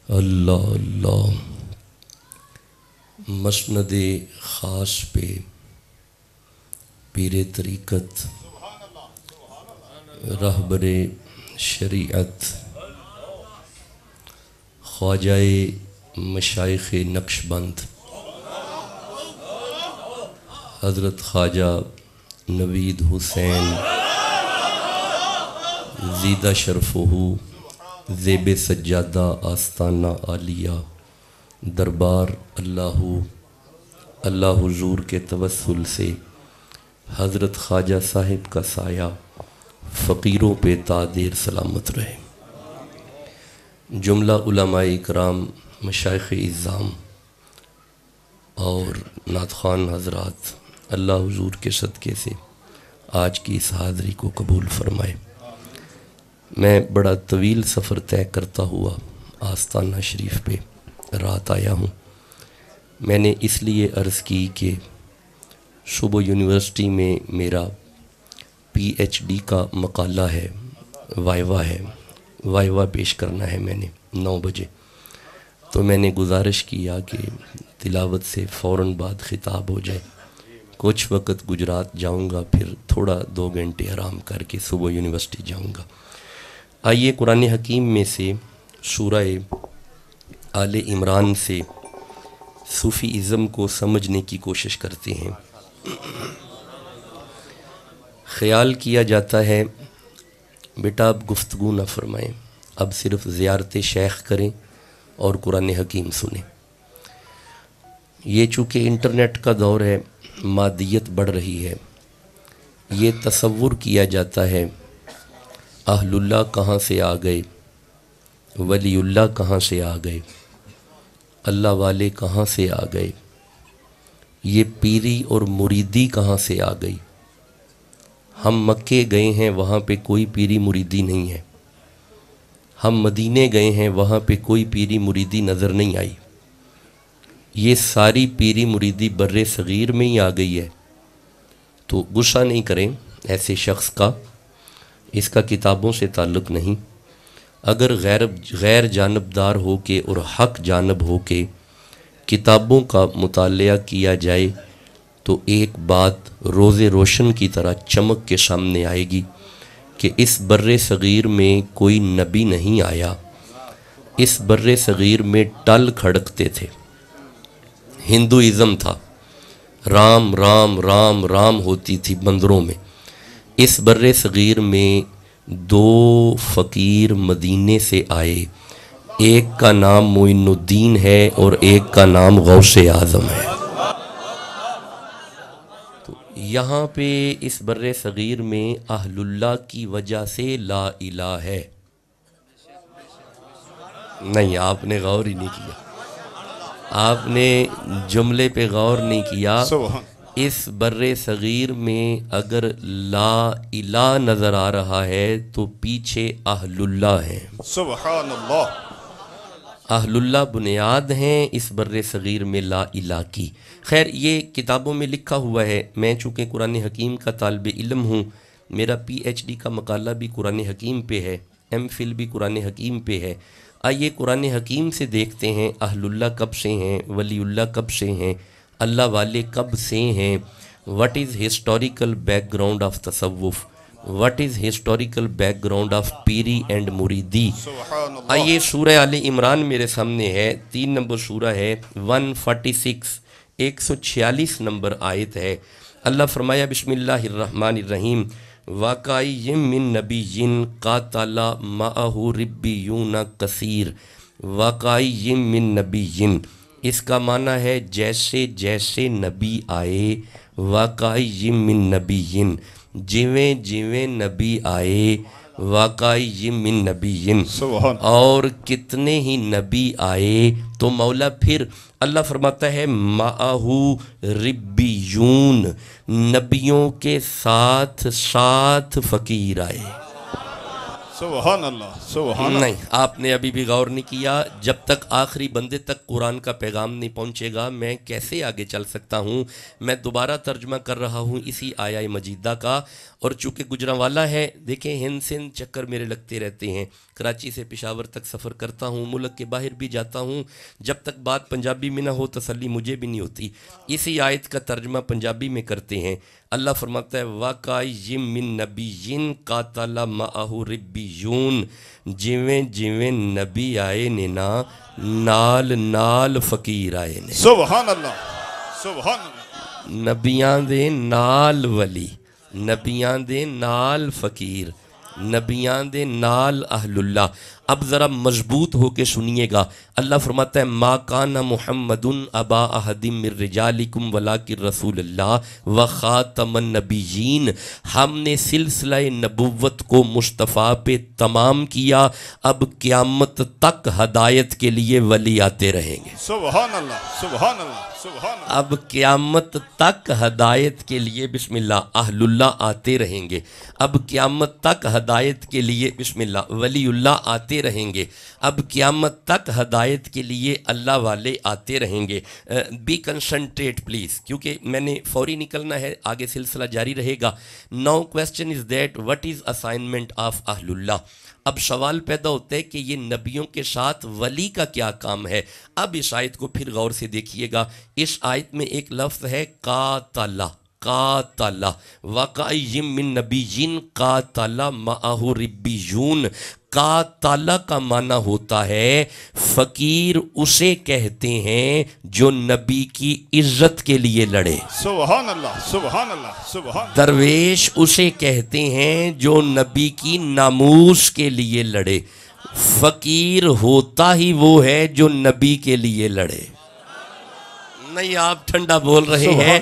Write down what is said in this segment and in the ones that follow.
اللہ اللہ مسند خاص پہ پیر طریقت رہبر شریعت خواجہ مشائخ نقش بند حضرت خواجہ نوید حسین زیدہ شرفہ زیب سجادہ آستانہ عالیہ دربار اللہ حضور کے توسل سے حضرت خواجہ صاحب کا سایہ فقیروں پہ تا دیر سلامت رہے۔ جملہ علماء اکرام، مشائخ اعظام اور نعت خوان حضرات، اللہ حضور کے صدقے سے آج کی اس حاضری کو قبول فرمائے۔ میں بڑا طویل سفر طے کرتا ہوا آستانہ شریف پہ رات آیا ہوں۔ میں نے اس لیے عرض کی کہ صبح یونیورسٹی میں میرا پی ایچ ڈی کا مقالہ ہے، وائیوا پیش کرنا ہے میں نے 9 بجے، تو میں نے گزارش کیا کہ تلاوت سے فوراً بعد خطاب ہو جائے۔ کچھ وقت گجرات جاؤں گا، پھر تھوڑا 2 گھنٹے آرام کر کے صبح یونیورسٹی جاؤں گا۔ آئیے قرآن حکیم میں سے سورہ آل عمران سے صوفی ازم کو سمجھنے کی کوشش کرتے ہیں۔ خیال کیا جاتا ہے بیٹا اب گفتگو نہ فرمائیں، اب صرف زیارت شیخ کریں اور قرآن حکیم سنیں۔ یہ چونکہ انٹرنیٹ کا دور ہے، مادیت بڑھ رہی ہے، یہ تصور کیا جاتا ہے اہل اللہ کہاں سے آ گئے، ولی اللہ کہاں سے آ گئے، اللہ والے کہاں سے آ گئے، یہ پیری اور مریدی کہاں سے آ گئی۔ ہم مکے گئے ہیں، وہاں پہ کوئی پیری مریدی نہیں ہے۔ ہم مدینے گئے ہیں، وہاں پہ کوئی پیری مریدی نظر نہیں آئی۔ یہ ساری پیری مریدی بر صغیر میں ہی آ گئی ہے۔ تو غصہ نہیں کریں ایسے شخص کا، اس کا کتابوں سے تعلق نہیں۔ اگر غیر جانبدار ہو کے اور حق جانب ہو کے کتابوں کا مطالعہ کیا جائے تو ایک بات روز روشن کی طرح چمک کے سامنے آئے گی کہ اس بر صغیر میں کوئی نبی نہیں آیا۔ اس بر صغیر میں ٹل کھڑکتے تھے، ہندوازم تھا، رام رام رام رام ہوتی تھی بندروں میں۔ اس بر صغیر میں 2 فقیر مدینے سے آئے، ایک کا نام معین الدین ہے اور ایک کا نام غوث اعظم ہے۔ تو یہاں پہ اس بر صغیر میں اہل اللہ کی وجہ سے لا الہ ہے۔ نہیں، آپ نے غور ہی نہیں کیا، آپ نے جملے پہ غور نہیں کیا۔ اس بر صغیر میں اگر لا الہ نظر آ رہا ہے تو پیچھے اہل اللہ ہیں۔ سبحان اللہ۔ اہل اللہ بنیاد ہیں اس بر صغیر میں لا الہ کی۔ خیر یہ کتابوں میں لکھا ہوا ہے، میں چونکہ قرآن حکیم کا طالب علم ہوں، میرا پی ایچ ڈی کا مقالہ بھی قرآن حکیم پہ ہے، ایم فل بھی قرآن حکیم پہ ہے۔ آئیے قرآن حکیم سے دیکھتے ہیں اہل اللہ کب سے ہیں، ولی اللہ کب سے ہیں، اللہ والے کب سے ہیں۔ What is historical background of تصوف، what is historical background of پیری اینڈ مریدی۔ آئیے سورہ آل عمران میرے سامنے ہے، 3 نمبر سورہ ہے، 146، 146 نمبر آیت ہے۔ اللہ فرمایا بسم اللہ الرحمن الرحیم، وَقَأَيٍّ مِّن نَّبِيٍّ قَاتَلَ مَعَهُ رِبِّيُّونَ کثیر۔ وَقَأَيٍّ مِّن نَّبِيٍّ، اس کا معنی ہے جیسے جیسے نبی آئے، وَقَأَيٍّ مِّن نَّبِيٍّ، جویں جویں نبی آئے، وَقَأَيٍّ مِّن نَّبِيٍّ، اور کتنے ہی نبی آئے۔ تو مولا پھر اللہ فرماتا ہے مَعَهُ رِبِّيُّونَ، نبیوں کے ساتھ 7 فقیر آئے۔ سبحان اللہ سبحان اللہ. نہیں، آپ نے ابھی بھی غور نہیں کیا. جب تک آخری بندے تک قرآن کا پیغام نہیں پہنچے گا میں کیسے آگے چل سکتا ہوں؟ میں دوبارہ ترجمہ کر رہا ہوں اسی آیہ مجیدہ کا. اور چونکہ گجرانوالا ہے، دیکھیں ہند سندھ چکر میرے لگتے رہتے ہیں، کراچی سے پشاور تک سفر کرتا ہوں، ملک کے باہر بھی جاتا ہوں. جب تک بات پنجابی میں نہ ہو تسلی مجھے بھی نہیں ہوتی. اسی آیت کا ترجمہ پنجابی میں کرتے ہیں. اللہ فرماتا ہے وَقَائِم مِّن نَبِيٍّ قَاتَلَ مَعَهُ رِبِّيُّونَ، جویں جویں نبی آئے نے نا نال نال فقیر آئے نے. سبحان اللہ سبحان اللہ. نبیاں دے نال ولی، نبیاں دے نال فقیر، نبیاں دے نال اہل اللہ. اب ذرا مضبوط ہو کے سنیے گا. اللہ فرماتا ہے ما کان محمد ابا احد من رجالکم ولکن رسول اللہ وخاتم النبیین. ہم نے سلسلہ نبوت کو مصطفیٰ پہ تمام کیا، اب قیامت تک ہدایت کے لیے ولی آتے رہیں گے. سبحان اللہ سبحان اللہ سبحان اللہ. اب قیامت تک ہدایت کے لیے بسم اللہ اہل اللہ آتے رہیں گے. اب قیامت تک ہدایت کے لیے بسم اللہ ولی اللہ آتے رہیں گے. اب قیامت تک ہدایت کے لیے اللہ والے آتے رہیں گے. بی کنسنٹریٹ پلیز، کیونکہ میں نے فوری نکلنا ہے، آگے سلسلہ جاری رہے گا. Now question is that what is assignment of اہل اللہ. اب سوال پیدا ہوتا ہے کہ یہ نبیوں کے ساتھ ولی کا کیا کام ہے. اب اس آیت کو پھر غور سے دیکھیے گا. اس آیت میں ایک لفظ ہے قاتل، قاتل وَقَائِم مِّن نَبِيٍّ قَاتَلَ مَعَهُ رِبِّيُّونَ. قاتل کا معنی ہوتا ہے فقیر اسے کہتے ہیں جو نبی کی عزت کے لیے لڑے. سبحان اللہ سبحان اللہ سبحان. درویش اسے کہتے ہیں جو نبی کی ناموس کے لیے لڑے. فقیر ہوتا ہی وہ ہے جو نبی کے لیے لڑے. نہیں آپ ٹھنڈا بول رہے ہیں،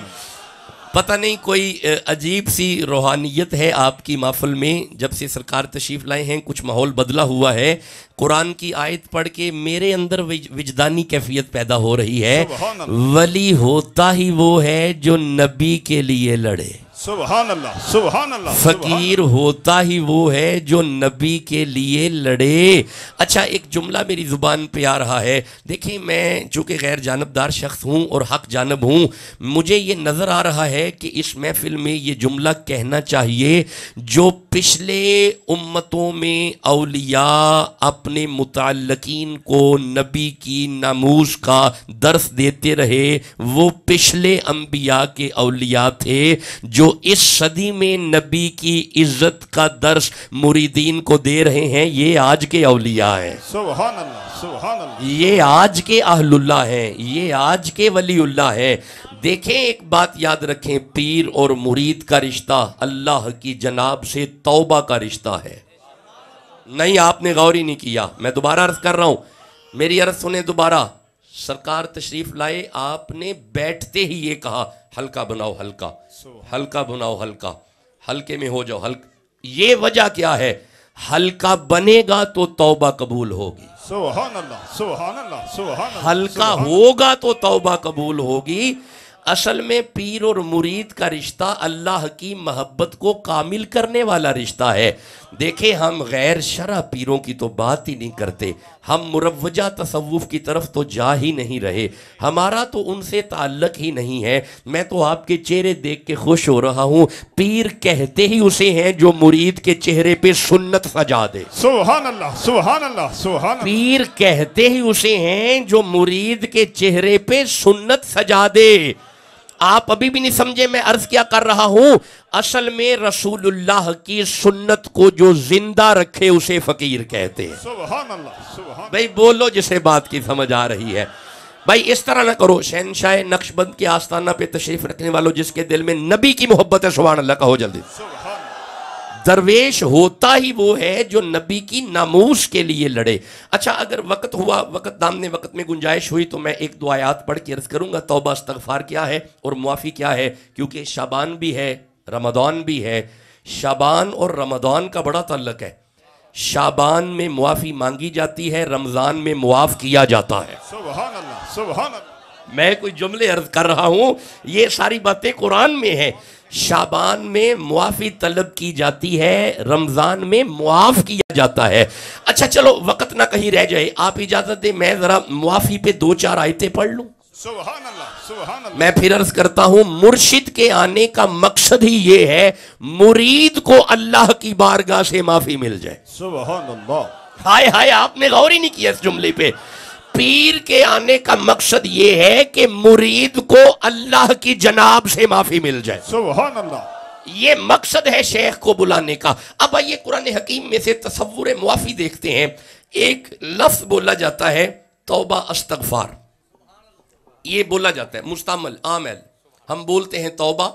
پتہ نہیں کوئی عجیب سی روحانیت ہے آپ کی محفل میں. جب سے سرکار تشریف لائے ہیں کچھ ماحول بدلا ہوا ہے. قرآن کی آیت پڑھ کے میرے اندر وجدانی کیفیت پیدا ہو رہی ہے. ولی ہوتا ہی وہ ہے جو نبی کے لیے لڑے. سبحان اللہ سبحان اللہ. فقیر ہوتا ہی وہ ہے جو نبی کے لیے لڑے. اچھا ایک جملہ میری زبان پہ آ رہا ہے. دیکھیں میں چونکہ غیر جانبدار شخص ہوں اور حق جانب ہوں، مجھے یہ نظر آ رہا ہے کہ اس محفل میں یہ جملہ کہنا چاہیے جو پچھلے امتوں میں اولیاء اپنے متعلقین کو نبی کی ناموس کا درس دیتے رہے، وہ پچھلے انبیاء کے اولیاء تھے جو اس صدی میں نبی کی عزت کا درس مریدین کو دے رہے ہیں. یہ آج کے اولیاء ہیں. سبحان اللہ سبحان اللہ. یہ آج کے اہل اللہ ہیں، یہ آج کے ولی اللہ ہیں. دیکھیں ایک بات یاد رکھیں، پیر اور مرید کا رشتہ اللہ کی جناب سے توبہ کا رشتہ ہے. نہیں آپ نے غور ہی نہیں کیا. میں دوبارہ عرض کر رہا ہوں، میری عرض سنیں دوبارہ. سرکار تشریف لائے، آپ نے بیٹھتے ہی یہ کہا ہلکا بناؤ ہلکا، ہلکا بناؤ ہلکا، ہلکے میں ہو جاؤ ہلکا. یہ وجہ کیا ہے؟ ہلکا بنے گا تو توبہ قبول ہوگی. سبحان اللہ سبحان اللہ سبحان اللہ. ہلکا ہوگا تو توبہ قبول ہوگی. اصل میں پیر اور مرید کا رشتہ اللہ کی محبت کو کامل کرنے والا رشتہ ہے. دیکھیں ہم غیر شرع پیروں کی تو بات ہی نہیں کرتے، ہم مروجہ تصوف کی طرف تو جا ہی نہیں رہے، ہمارا تو ان سے تعلق ہی نہیں ہے. میں تو آپ کے چہرے دیکھ کے خوش ہو رہا ہوں. پیر کہتے ہی اسے ہیں جو مرید کے چہرے پہ سنت سجا دے. سبحان اللہ سبحان اللہ سبحان اللہ. پیر کہتے ہی اسے ہیں جو مرید کے چہرے پہ سنت سجا دے. آپ ابھی بھی نہیں سمجھے میں عرض کیا کر رہا ہوں؟ اصل میں رسول اللہ کی سنت کو جو زندہ رکھے اسے فقیر کہتے ہیں. سبحان اللہ سبحان. بھائی بولو جسے بات کی سمجھ آ رہی ہے. بھائی اس طرح نہ کرو. شہنشاہ نقش بند کے آستانہ پہ تشریف رکھنے والوں جس کے دل میں نبی کی محبت ہے سبحان اللہ کہو جلدی. درویش ہوتا ہی وہ ہے جو نبی کی ناموس کے لیے لڑے. اچھا اگر وقت ہوا، وقت دامنے وقت میں گنجائش ہوئی تو میں ایک دو آیات پڑھ کے عرض کروں گا توبہ استغفار کیا ہے اور معافی کیا ہے. کیونکہ شعبان بھی ہے، رمضان بھی ہے. شعبان اور رمضان کا بڑا تعلق ہے. شعبان میں معافی مانگی جاتی ہے، رمضان میں معاف کیا جاتا ہے. سبحان اللہ سبحان اللہ. میں کوئی جملے عرض کر رہا ہوں، یہ ساری باتیں قرآن میں ہیں۔ شعبان میں معافی طلب کی جاتی ہے، رمضان میں معاف کیا جاتا ہے۔ اچھا چلو وقت نہ کہیں رہ جائے، آپ اجازت دیں میں ذرا معافی پہ 2-4 آیتیں پڑھ لوں۔ سبحان اللہ سبحان اللہ میں پھر عرض کرتا ہوں، مرشد کے آنے کا مقصد ہی یہ ہے مرید کو اللہ کی بارگاہ سے معافی مل جائے۔ سبحان اللہ ہائے ہائے، آپ نے غور ہی نہیں کیا اس جملے پہ۔ پیر کے آنے کا مقصد یہ ہے کہ مرید کو اللہ کی جناب سے معافی مل جائے۔ سبحان اللہ یہ مقصد ہے شیخ کو بلانے کا۔ اب آئیے قرآن حکیم میں سے تصور معافی دیکھتے ہیں۔ ایک لفظ بولا جاتا ہے توبہ استغفار، یہ بولا جاتا ہے مستعمل عامل، ہم بولتے ہیں توبہ۔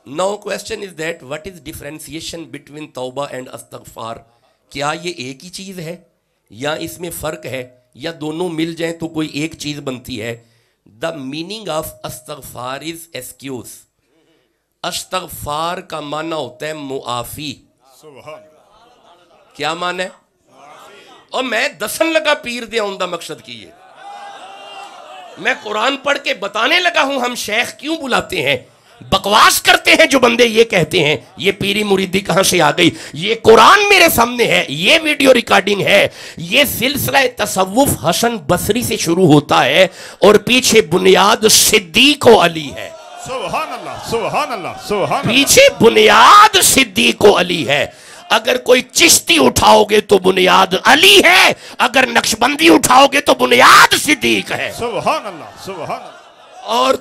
Now question is that what is differentiation between توبہ and استغفار؟ کیا یہ ایک ہی چیز ہے یا اس میں فرق ہے یا دونوں مل جائیں تو کوئی ایک چیز بنتی ہے؟ The meaning of استغفار is excuse۔ استغفار کا معنی ہوتا ہے معافی۔ سبحان کیا معنی ہے؟ اور میں دسن لگا پیر دے آن دا مقصد کیے، میں قرآن پڑھ کے بتانے لگا ہوں ہم شیخ کیوں بلاتے ہیں۔ بکواس کرتے ہیں جو بندے یہ کہتے ہیں یہ پیری مریدی کہاں سے آ گئی۔ یہ قرآن میرے سامنے ہے، یہ ویڈیو ریکارڈنگ ہے۔ یہ سلسلہ تصوف حسن بصری سے شروع ہوتا ہے اور پیچھے بنیاد صدیق و علی ہے۔ سبحان اللہ سبحان اللہ سبحان اللہ پیچھے بنیاد صدیق و علی ہے۔ اگر کوئی چشتی اٹھاؤ گے تو بنیاد علی ہے، اگر نقشبندی اٹھاؤ گے تو بنیاد صدیق ہے۔ سبحان اللہ سبحان اللہ اور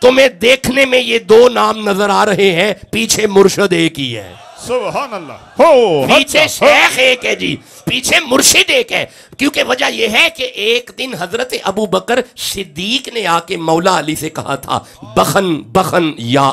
تمہیں دیکھنے میں یہ 2 نام نظر آ رہے ہیں، پیچھے مرشد ایک ہی ہے، سبحان اللہ ہو پیچھے شیخ ایک ہے جی، پیچھے مرشد ایک ہے۔ کیونکہ وجہ یہ ہے کہ ایک دن حضرت ابو بکر صدیق نے آ کے مولا علی سے کہا تھا بخن بخن یا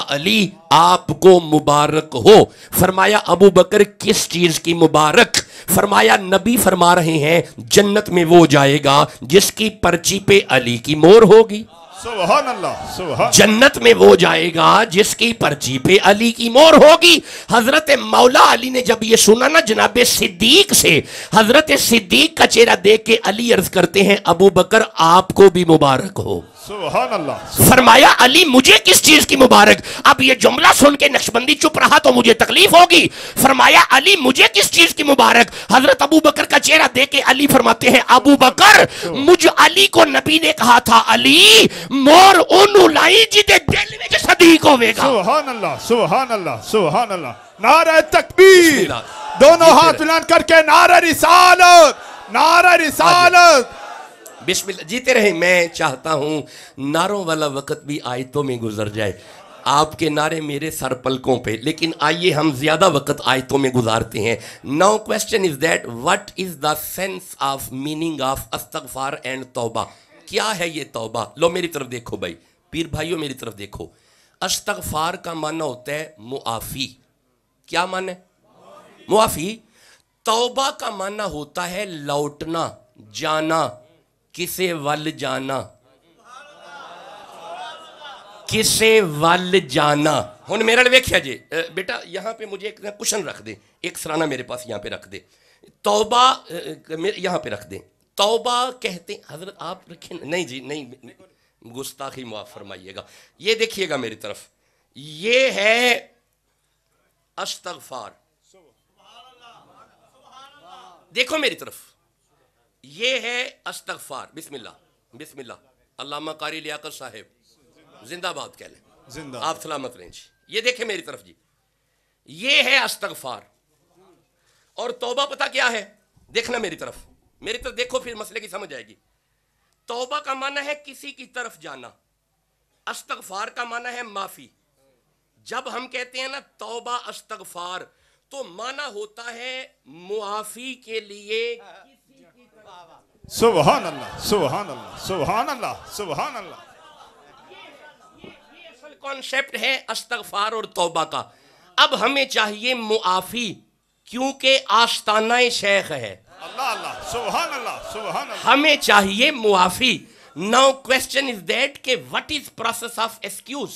علی آپ کو مبارک ہو۔ فرمایا ابو بکر کس چیز کی مبارک؟ فرمایا نبی فرما رہے ہیں جنت میں وہ جائے گا جس کی پرچی پہ علی کی مہر ہوگی۔ سبحان اللہ سبحان جنت میں وہ جائے گا جس کی پرچی پہ علی کی مہر ہوگی۔ حضرت مولا علی نے جب یہ سنا نا جناب صدیق سے، حضرت صدیق کا چہرہ دیکھ کے علی عرض کرتے ہیں ابو بکر آپ کو بھی مبارک ہو۔ سبحان اللہ فرمایا علی مجھے کس چیز کی مبارک؟ اب یہ جملہ سن کے نقشبندی چپ رہا تو مجھے تکلیف ہوگی۔ فرمایا علی مجھے کس چیز کی مبارک؟ حضرت ابو بکر کا چہرہ دیکھ کے علی فرماتے ہیں ابو بکر مجھ علی کو نبی نے کہا تھا علی مور اونو لائی جدے دل میں صدیق ہوئے گا۔ سبحان اللہ سبحان اللہ سبحان اللہ نعرہ تکبیر، اللہ۔ دونوں ہاتھ بلند کر کے نعرہ رسالت نعرہ رسالت۔ بسم اللہ، جیتے رہیں۔ میں چاہتا ہوں نعروں والا وقت بھی آیتوں میں گزر جائے، آپ کے نعرے میرے سر پلکوں پہ، لیکن آئیے ہم زیادہ وقت آیتوں میں گزارتے ہیں۔ Now question is that what is the sense of meaning of استغفار and توبہ؟ کیا ہے یہ توبہ؟ لو میری طرف دیکھو بھائی، پیر بھائیوں میری طرف دیکھو۔ استغفار کا معنی ہوتا ہے معافی۔ کیا معنی ہے؟ معافی۔ توبہ کا معنی ہوتا ہے لوٹنا، جانا، کسے ول جانا، کسے ول جانا۔ ہن میرے لئے ویکھیا جی بیٹا یہاں پہ مجھے ایک کشن رکھ دے، ایک سرانہ میرے پاس یہاں پہ رکھ دے، توبہ یہاں پہ رکھ دیں۔ توبہ کہتے حضرت آپ رکھیں، نہیں جی نہیں، گستاخی معاف فرمائیے گا۔ یہ دیکھیے گا میری طرف، یہ ہے استغفار، دیکھو میری طرف، یہ ہے استغفار۔ بسم اللہ بسم اللہ۔ علامہ قاری لیاقت صاحب زندہ باد کہہ لیں، زندہ آپ سلامت رہیں جی۔ یہ دیکھیں میری طرف جی، یہ ہے استغفار۔ اور توبہ پتہ کیا ہے؟ دیکھنا میری طرف دیکھو، پھر مسئلے کی سمجھ آئے گی۔ توبہ کا معنی ہے کسی کی طرف جانا، استغفار کا معنی ہے معافی۔ جب ہم کہتے ہیں نا توبہ استغفار تو معنی ہوتا ہے معافی کے لیے۔ سبحان اللہ سبحان اللہ سبحان اللہ سبحان اللہ۔ یہ اصل کانسیپٹ ہے استغفار اور توبہ کا۔ اب ہمیں چاہیے معافی، کیونکہ آستانہ شیخ ہے۔ اللہ اللہ سبحان اللہ سبحان اللہ۔ ہمیں چاہیے معافی۔ Now question is that کہ what is process of excuse؟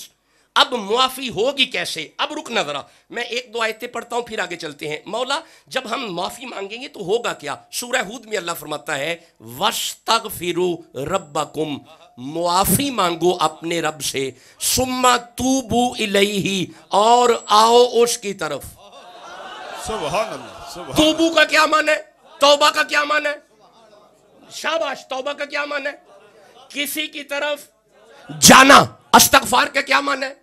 اب معافی ہوگی کیسے؟ اب رکنا ذرا، میں ایک دو آیتیں پڑھتا ہوں پھر آگے چلتے ہیں۔ مولا جب ہم معافی مانگیں گے تو ہوگا کیا؟ سورہ ہود میں اللہ فرماتا ہے وَاسْتَغْفِرُوا رَبَّكُمْ، معافی مانگو اپنے رب سے، ثُمَّ تُوبُوا إِلَيْهِ، اور آؤ اس کی طرف۔ سبحان اللہ، سبحان توبو کا کیا معنی ہے؟ توبہ کا کیا معنی ہے؟ شاباش، توبہ کا کیا معنی ہے؟ کسی کی طرف جانا۔ استغفار کا کیا معنی ہے؟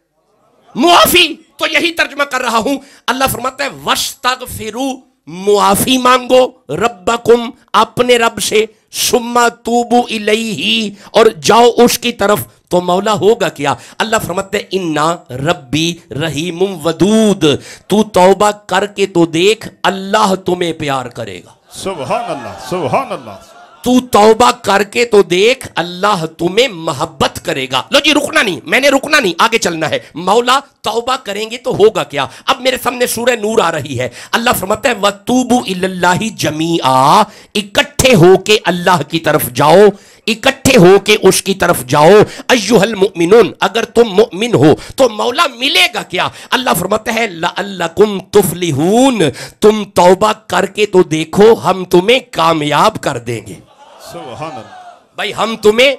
معافی۔ تو یہی ترجمہ کر رہا ہوں۔ اللہ فرماتا ہے وَاسْتَغْفِرُوا، معافی مانگو، ربکم، اپنے رب سے، ثم توبوا الیہ، اور جاؤ اس کی طرف۔ تو مولا ہوگا کیا؟ اللہ فرماتا ہے انا ربی رحیم ودود، تو توبہ کر کے تو دیکھ، اللہ تمہیں پیار کرے گا۔ سبحان اللہ، سبحان اللہ۔ تو توبہ کر کے تو دیکھ، اللہ تمہیں محبت کرے گا۔ لو جی رکنا نہیں، میں نے رکنا نہیں، آگے چلنا ہے۔ مولا توبہ کریں گے تو ہوگا کیا؟ اب میرے سامنے سورہ نور آ رہی ہے۔ اللہ فرماتا ہے وَتُوبُوا إِلَى اللَّهِ جَمِيعًا، اکٹھے ہو کے اللہ کی طرف جاؤ، اکٹھے ہو کے اس کی طرف جاؤ۔ ایھا المؤمنون، اگر تم مؤمن ہو تو مولا ملے گا کیا؟ اللہ فرماتا ہے لعلکم تفلحون، تم توبہ کر کے تو دیکھو، ہم تمہیں کامیاب کر دیں گے۔ سبحان اللہ۔ بھائی ہم تمہیں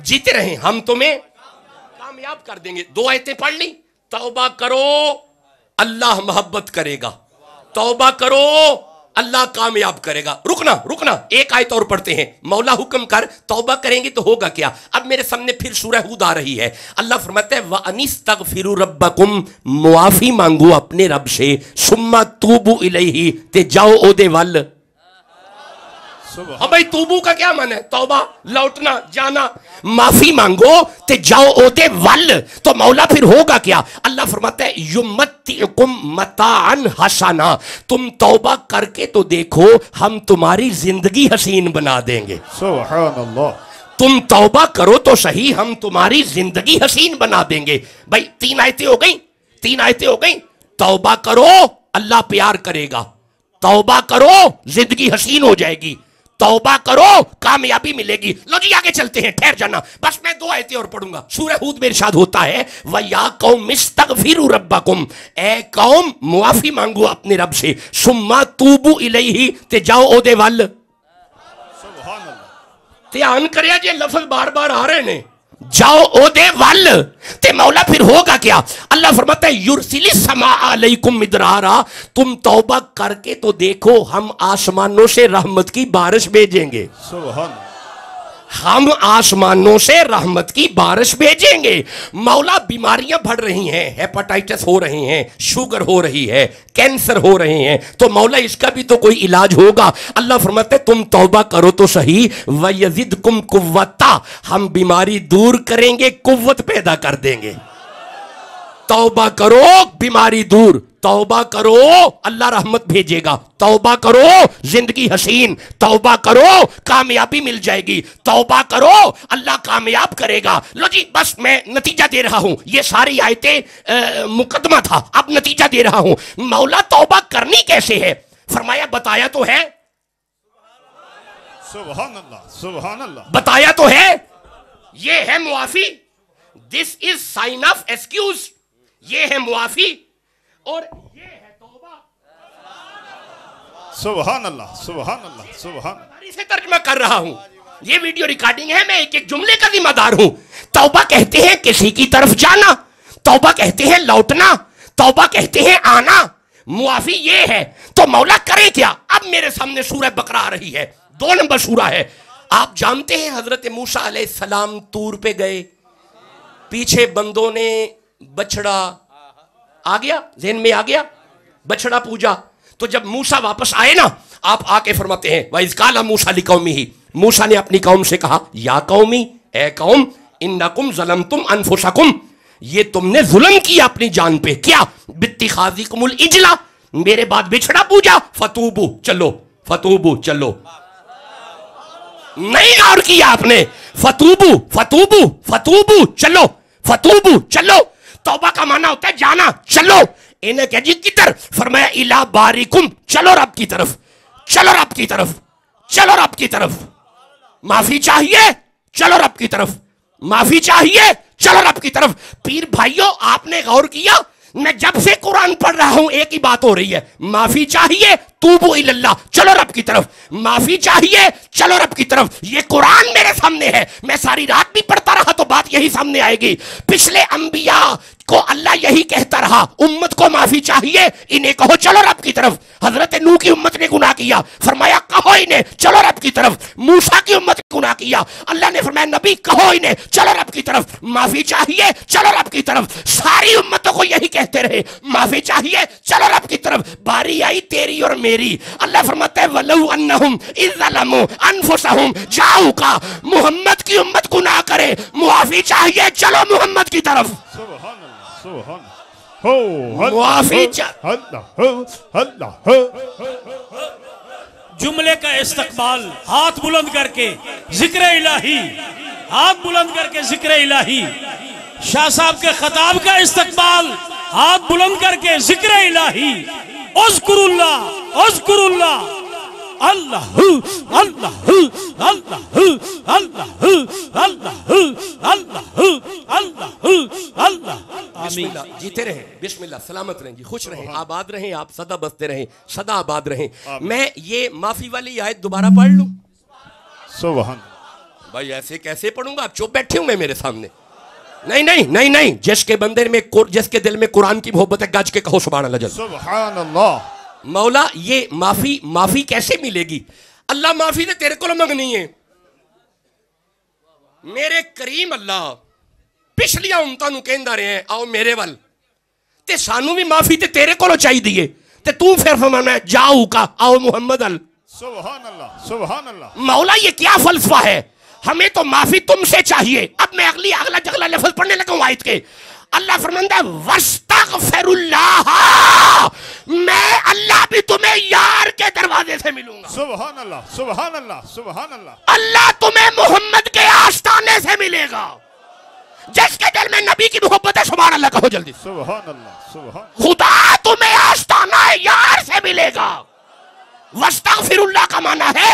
جیتے رہیں، ہم تمہیں کامیاب کر دیں گے۔ دو آیتیں پڑھ لی، توبہ کرو اللہ محبت کرے گا، توبہ کرو اللہ کامیاب کرے گا۔ رکنا ایک آیت اور پڑھتے ہیں۔ مولا حکم کر، توبہ کریں گے تو ہوگا کیا؟ اب میرے سامنے پھر سورہ ہود آ رہی ہے۔ اللہ فرماتا ہے وَأَنِسْتَغْفِرُوا رَبَّكُمْ، معافی مانگو اپنے رب سے، ثُمَّ تُوبُوا إِلَيْهِ، تے جاؤ او دے ول۔ اب بھائی توبو کا کیا معنی ہے؟ توبہ، لوٹنا، جانا۔ معافی مانگو تے جاؤ او دے ول، تو مولا پھر ہوگا کیا؟ اللہ فرماتا ہے یمتعکم متاعا حسنا، تم توبہ کر کے تو دیکھو، ہم تمہاری زندگی حسین بنا دیں گے۔ سبحان اللہ۔ تم توبہ کرو تو صحیح، ہم تمہاری زندگی حسین بنا دیں گے۔ بھائی تین آیتیں ہو گئیں۔ توبہ کرو اللہ پیار کرے گا، توبہ کرو زندگی حسین ہو جائے گی، توبہ کرو کامیابی ملے گی۔ لو جی آگے چلتے ہیں، ٹھہر جانا، بس میں دو آیتیں اور پڑھوں گا۔ سورہ ہود میں ارشاد ہوتا ہے وَيَا قَوْمِ اسْتَغْفِرُوا رَبَّكُمْ، اے قوم معافی مانگو اپنے رب سے، ثُمَّ تُوبُوا إِلَيْهِ، تے جاؤ او دے ول۔ سبحان اللہ۔ دھیان کریا جی لفظ بار بار آ رہے نے، جاؤ او دے ول، تے مولا پھر ہوگا کیا؟ اللہ فرماتا ہے یرسل السماء علیکم مدرارا، تم توبہ کر کے تو دیکھو، ہم آسمانوں سے رحمت کی بارش بھیجیں گے۔ سبحان اللہ۔ ہم آسمانوں سے رحمت کی بارش بھیجیں گے۔ مولا بیماریاں بڑھ رہی ہیں، ہیپاٹائٹس ہو رہی ہیں، شوگر ہو رہی ہے، کینسر ہو رہے ہیں، تو مولا اس کا بھی تو کوئی علاج ہوگا۔ اللہ فرماتے تم توبہ کرو تو صحیح، وَيَزِدْكُمْ قُوَّةً، ہم بیماری دور کریں گے، قوت پیدا کر دیں گے۔ توبہ کرو بیماری دور، توبہ کرو اللہ رحمت بھیجے گا، توبہ کرو زندگی حسین، توبہ کرو کامیابی مل جائے گی، توبہ کرو اللہ کامیاب کرے گا۔ لو جی بس میں نتیجہ دے رہا ہوں، یہ ساری آیتیں مقدمہ تھا، اب نتیجہ دے رہا ہوں۔ مولا توبہ کرنی کیسے ہے؟ فرمایا بتایا تو ہے، سبحان اللہ، سبحان اللہ۔ بتایا تو ہے، یہ ہے معافی، دس از سائن آف ایکسکیوز، یہ ہے معافی اور یہ ہے توبہ۔ سبحان اللہ، سبحان اللہ، سبحان اللہ۔ سے ترجمہ کر رہا ہوں، یہ ویڈیو ریکارڈنگ ہے، میں ایک جملے کا ذمہ دار ہوں۔ توبہ کہتے ہیں کسی کی طرف جانا، توبہ کہتے ہیں لوٹنا، توبہ کہتے ہیں آنا، معافی یہ ہے۔ تو مولا کرے کیا؟ اب میرے سامنے سورہ بقرہ آ رہی ہے، 2 نمبر سورہ ہے۔ آپ جانتے ہیں حضرت موسیٰ علیہ السلام طور پہ گئے، پیچھے بندوں نے بچڑا آ گیا، ذہن میں آ گیا، بچڑا پوجا۔ تو جب موسیٰ واپس آئے نا، آپ آ کے فرماتے ہیں وَإِذْ قَالَ مُوسَىٰ لِقَوْمِهِ، موسیٰ نے اپنی قوم سے کہا یا قومی، اے قوم، اِنَّكُمْ ظَلَمْتُمْ أَنفُسَكُمْ، یہ تم نے ظلم کیا اپنی جان پہ، کیا؟ بِاتِّخَاذِكُمُ الْعِجْلَ، میرے بعد بچڑا پوجا، فَتُوبُوا، چلو، فَتُوبُوا، چلو، نہیں غور کیا آپ نے، فَتُوبُوا، فَتُوبُوا، فَتُوبُوا، چلو، فَتُوبُوا، چلو۔ توبہ کا معنی ہوتا ہے جانا، چلو۔ انہیں کہا جی کدھر؟ فرمایا الہ باریکم، چلو رب کی طرف، چلو رب کی طرف، چلو رب کی طرف۔ معافی چاہیے، چلو رب کی طرف۔ معافی چاہیے چلو رب کی طرف. پیر بھائیوں آپ نے غور کیا میں جب سے قرآن پڑھ رہا ہوں ایک ہی بات ہو رہی ہے, معافی چاہیے توبو اللہ چلو رب کی طرف, معافی چاہیے چلو رب کی طرف. یہ قرآن میرے سامنے ہے, میں ساری رات بھی پڑھتا رہا تو بات یہی سامنے آئے گی. پچھلے انبیاء کو اللہ یہی کہتا رہا امت کو معافی چاہیے انہیں کہو چلو رب کی طرف. حضرت نوح کی امت نے گناہ کیا, فرمایا کہو انہیں چلو رب کی طرف. موسیٰ کی امت نے گناہ کیا, اللہ نے فرمایا نبی کہو انہیں چلو رب کی طرف. معافی چاہیے چلو رب کی طرف. ساری امتوں کو یہی کہتے رہے معافی چاہیے چلو رب کی طرف. باری آئی تیری اور میری, اللہ فرماتا ہے وَلَوْ أَنَّهُمْ إِذْ ظَلَمُوا أَنفُسَهُمْ جَاءُوكَ, محمد کی امت گناہ کرے معافی چاہیے چلو محمد کی طرف. سبحان اللہ سبحان اللہ معافی جملے کا استقبال ہاتھ بلند کر کے ذکر الہی, ہاتھ بلند کر کے ذکر الہی. شاہ صاحب کے خطاب کا استقبال ہاتھ بلند کر کے ذکر الہی. اذکر اللہ اذکر اللہ اللہ اللہ اللہ اللہ اللہ اللہ اللہ. بسم اللہ, جیتے رہیں, بسم اللہ, سلامت رہیں جی, خوش رہیں, آباد رہیں, آپ سدا بستے رہیں, سدا آباد رہیں. میں یہ معافی والی آیت دوبارہ پڑھ لوں؟ سبحان بھائی ایسے کیسے پڑھوں گا, آپ چپ بیٹھے ہوں میں میرے سامنے. نہیں نہیں نہیں نہیں, جس کے بندے میں جس کے دل میں قرآن کی محبت ہے گاج کے کہو سبحان اللہ. جل سبحان اللہ. مولا یہ معافی کیسے ملے گی؟ اللہ معافی تے تیرے کو منگنی ہے. میرے کریم اللہ پچھلیاں امتاں نو کہندا رہے ہیں آؤ میرے ول, تے سانو بھی معافی تے تیرے کو چاہی دیئے, تے تو پھر فرمانا ہے جاؤ کا آؤ محمد ال. سبحان اللہ سبحان اللہ. مولا یہ کیا فلسفہ ہے؟ ہمیں تو معافی تم سے چاہیے. اب میں اگلا جگلا لفظ پڑھنے لگا ہوں آیت کے. اللہ فرماندہ ہے وَاسْتَغْفِرُ اللَّهَ, میں اللہ بھی تمہیں یار کے دروازے سے ملوں گا. سبحان اللہ سبحان اللہ سبحان اللہ. اللہ تمہیں محمد کے آستانے سے ملے گا. جس کے دل میں نبی کی محبت ہے سبحان اللہ کہو جلدی. سبحان اللہ سبحان. خدا تمہیں آستانہ یار سے ملے گا. وَاسْتَغْفِرُ اللَّهَ کا معنی ہے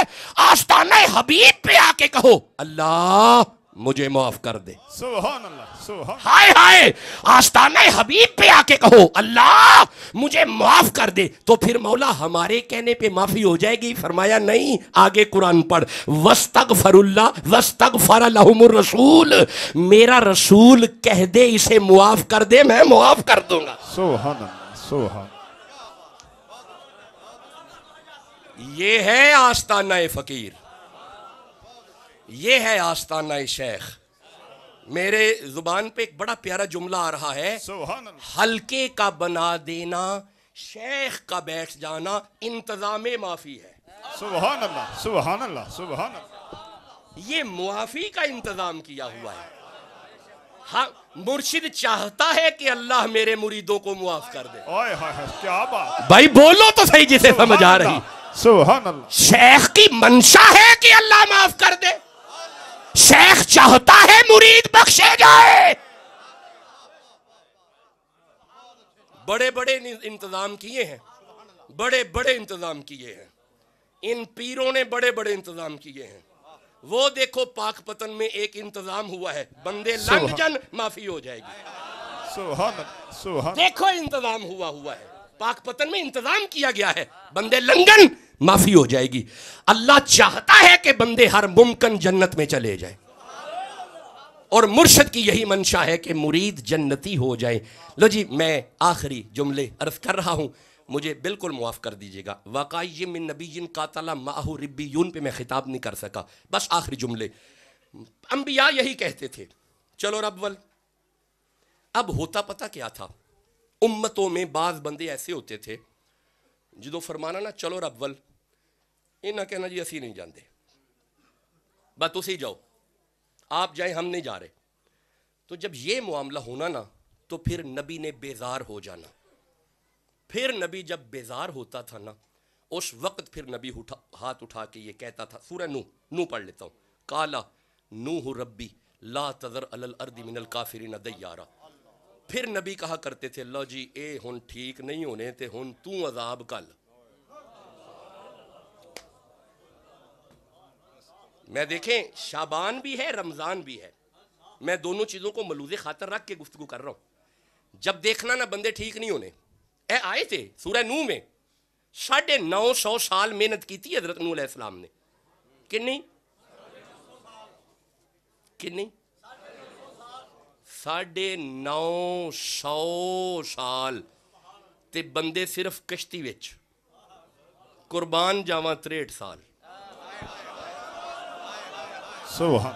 آستانہ حبیب پہ آ کے کہو اللہ مجھے معاف کر دے. سبحان اللہ سبحان. ہائے ہائے, آستانہ حبیب پہ آ کے کہو اللہ مجھے معاف کر دے, تو پھر مولا ہمارے کہنے پہ معافی ہو جائے گی؟ فرمایا نہیں, آگے قرآن پڑھ وَاسْتَغْفَرُ اللَّهَ وَاسْتَغْفَرَ لَهُمُ الرَّسُولُ, میرا رسول کہہ دے اسے معاف کر دے میں معاف کر دوں گا. سبحان اللہ سبحان. یہ ہے آستانہ فقیر, یہ ہے آستانہ شیخ. میرے زبان پہ ایک بڑا پیارا جملہ آ رہا ہے, سبحان اللہ. ہلکے کا بنا دینا شیخ کا بیٹھ جانا انتظام معافی ہے. سبحان اللہ سبحان اللہ سبحان اللہ. یہ معافی کا انتظام کیا ہوا ہے. ہاں مرشد چاہتا ہے کہ اللہ میرے مریدوں کو معاف کر دے. اوئے ہائے کیا بات. بھائی بولو تو صحیح جسے سمجھ آ رہی. سبحان اللہ. شیخ کی منشا ہے کہ اللہ معاف کر دے, شیخ چاہتا ہے مرید بخشے جائے. بڑے بڑے انتظام کیے ہیں, بڑے بڑے انتظام کیے ہیں, ان پیروں نے بڑے بڑے انتظام کیے ہیں. وہ دیکھو پاک پتن میں ایک انتظام ہوا ہے, بندے لنگ جن معافی ہو جائے گی. سبحان اللہ سبحان. دیکھو انتظام ہوا ہے, پاک پتن میں انتظام کیا گیا ہے, بندے لنگن معافی ہو جائے گی. اللہ چاہتا ہے کہ بندے ہر ممکن جنت میں چلے جائیں, اور مرشد کی یہی منشا ہے کہ مرید جنتی ہو جائے. لو جی میں آخری جملے عرض کر رہا ہوں, مجھے بالکل معاف کر دیجئے گا. واقعی من نبی قاتل معہ ربیون پہ میں خطاب نہیں کر سکا, بس آخری جملے. انبیاء یہی کہتے تھے چلو رب ول. اب ہوتا پتہ کیا تھا, امتوں میں بعض بندے ایسے ہوتے تھے جدو فرمانا نا چلو رب ول, انہاں کہنا جی اسی نہیں جاندے, بس تسی جاؤ, آپ جائیں ہم نہیں جا رہے. تو جب یہ معاملہ ہونا نا تو پھر نبی نے بیزار ہو جانا. پھر نبی جب بیزار ہوتا تھا نا اس وقت پھر نبی ہاتھ اٹھا کے یہ کہتا تھا, سورہ نوح پڑھ لیتا ہوں, قالا نوح ربی لا تذر علی الارض من الکافرین دیارا. پھر نبی کہا کرتے تھے لو جی اے ہن ٹھیک نہیں ہونے تے ہن تو عذاب کل. میں دیکھیں شعبان بھی ہے رمضان بھی ہے, میں دونوں چیزوں کو ملوز خاطر رکھ کے گفتگو کر رہا ہوں. جب دیکھنا نا بندے ٹھیک نہیں ہونے, اے آئے تھے سورہ نوح میں 950 سال محنت کی تھی حضرت نوح علیہ السلام نے. کنی 950 سال تے بندے صرف کشتی وچ قربان جاواں 63 سال. سبحان.